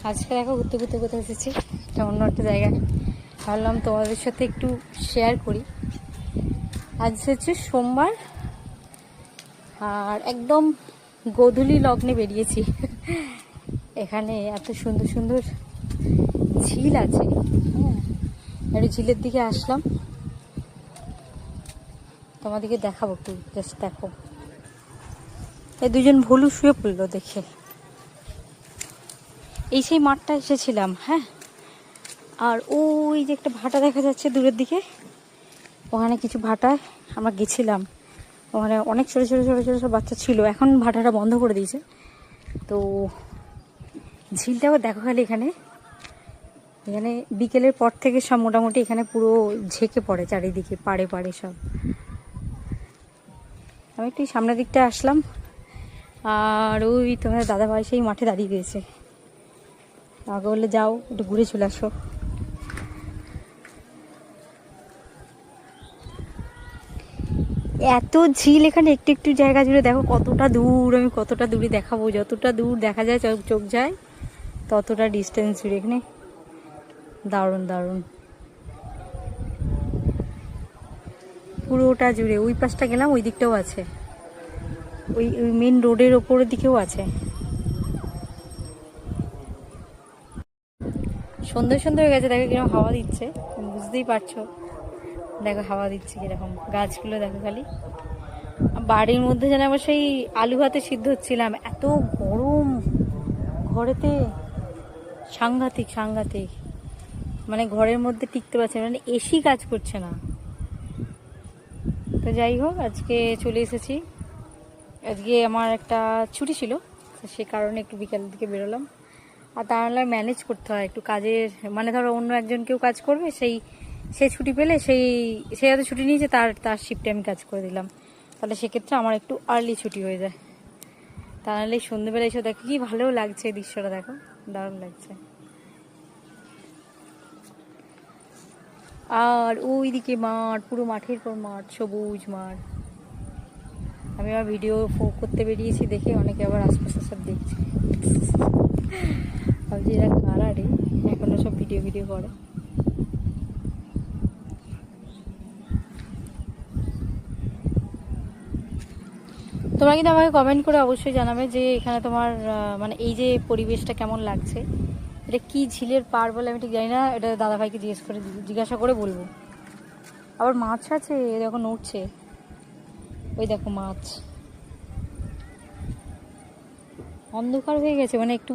আজকে দেখো ঘুরতে ঘুরতে কোথায় এসেছি, এটা অন্য একটা জায়গায়। ভাবলাম তোমাদের সাথে একটু শেয়ার করি। আজ হচ্ছে সোমবার, আর একদম গোধূলি লগ্নে বেরিয়েছি। এখানে এত সুন্দর সুন্দর ঝিল আছে, একটু ঝিলের দিকে আসলাম, তোমাদেরকে দেখাবো একটু, জাস্ট দেখো। এই দুজন ভুলু শুয়ে পড়লো দেখে। এই সেই মাঠটা এসেছিলাম, হ্যাঁ। আর ওই যে একটা ভাটা দেখা যাচ্ছে দূরের দিকে, ওখানে কিছু ভাটায় আমরা গেছিলাম। ওখানে অনেক ছোটো ছোটো ছোটো ছোটো সব বাচ্চা ছিল, এখন ভাটাটা বন্ধ করে দিয়েছে। তো ঝিলটাও দেখো খালি, এখানে এখানে বিকেলের পর থেকে সব মোটামুটি এখানে পুরো ঝেঁকে পড়ে চারিদিকে, পাড়ে পাড়ে সব। আমি একটু সামনের দিকটা আসলাম, আর ওই তোমার দাদাভাই সেই মাঠে দাঁড়িয়ে রয়েছে। আমাকে বললে যাও একটু ঘুরে চলে আসো। এত ঝিল এখানে, একটু একটু জায়গা জুড়ে দেখো কতটা দূর। আমি কতটা দূরে দেখাবো, যতটা দূর দেখা যায় চোখ যায় ততটা ডিস্টেন্স জুড়ে এখানে। দারুণ দারুণ পুরোটা জুড়ে। ওই পাশটা গেলাম, ওই দিকটাও আছে, ওই মেন রোডের ওপরের দিকেও আছে। সুন্দর সুন্দর হয়ে গেছে, দেখো কিরকম হাওয়া দিচ্ছে, বুঝতেই পারছো। দেখো হাওয়া দিচ্ছে কিরকম, গাছগুলো দেখো খালি। বাড়ির মধ্যে যেন আবার সেই আলু ভাতে সিদ্ধ হচ্ছিলাম, এত গরম ঘরেতে, সাংঘাতিক সাংঘাতিক। মানে ঘরের মধ্যে টিকতে পারছে না, মানে এসি কাজ করছে না। তো যাই হোক, আজকে চলে এসেছি। আজকে আমার একটা ছুটি ছিল, তো সে কারণে একটু বিকালের দিকে বেরোলাম। আর তা নাহলে ম্যানেজ করতে হয় একটু কাজের, মানে ধরো অন্য একজন কেউ কাজ করবে, সে ছুটি পেলে সে হয়তো ছুটি নিয়েছে, তার শিফটে আমি কাজ করে দিলাম, তাহলে সেক্ষেত্রে আমার একটু আর্লি ছুটি হয়ে যায়। তা নাহলে সন্ধ্যেবেলা এসে দেখো কি ভালো লাগছে, এই দৃশ্যটা দেখো, দারুণ লাগছে। আর ওইদিকে মাঠ, পুরো মাঠের পর মাঠ, সবুজ মাঠ। আমি আবার ভিডিও করতে বেরিয়েছি দেখে অনেকে আবার আশপাশে সব দেখছে, ভাবছি এরা কারা রে, এখনো সব ভিডিও করে। তোমরা কিন্তু আমাকে কমেন্ট করে অবশ্যই জানাবে যে এখানে তোমার মানে এই যে পরিবেশটা কেমন লাগছে। এটা কি ঝিলের পার বলে আমি ঠিক জানি না, এটা দাদাভাইকে জিজ্ঞাসা করে বলবো। আবার মাছ আছে, দেখো নড়ছে, ওই দেখো মাছ। অন্ধকার হয়ে গেছে, মানে একটু